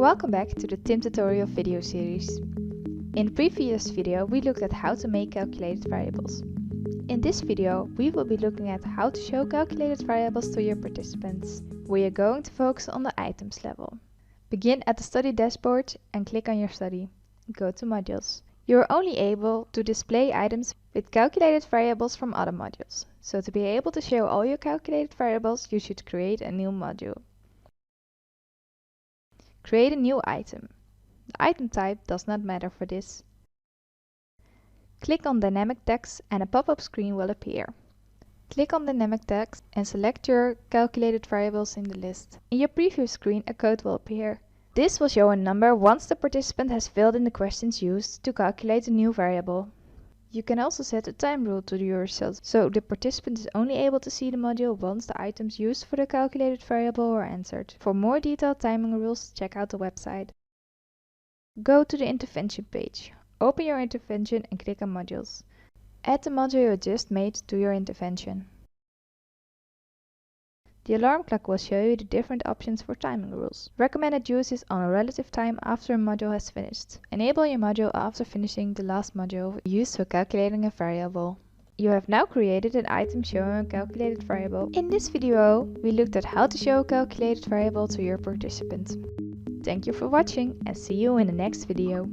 Welcome back to the TIIM tutorial video series. In the previous video we looked at how to make calculated variables. In this video we will be looking at how to show calculated variables to your participants. We are going to focus on the items level. Begin at the study dashboard and click on your study. Go to modules. You are only able to display items with calculated variables from other modules. So to be able to show all your calculated variables, you should create a new module. Create a new item. The item type does not matter for this. Click on Dynamic Text and a pop-up screen will appear. Click on Dynamic Text and select your calculated variables in the list. In your preview screen a code will appear. This will show a number once the participant has filled in the questions used to calculate a new variable. You can also set a time rule to your results, so the participant is only able to see the module once the items used for the calculated variable are answered. For more detailed timing rules, check out the website. Go to the intervention page. Open your intervention and click on modules. Add the module you just made to your intervention. The alarm clock will show you the different options for timing rules. Recommended use is on a relative time after a module has finished. Enable your module after finishing the last module used for calculating a variable. You have now created an item showing a calculated variable. In this video, we looked at how to show a calculated variable to your participants. Thank you for watching and see you in the next video.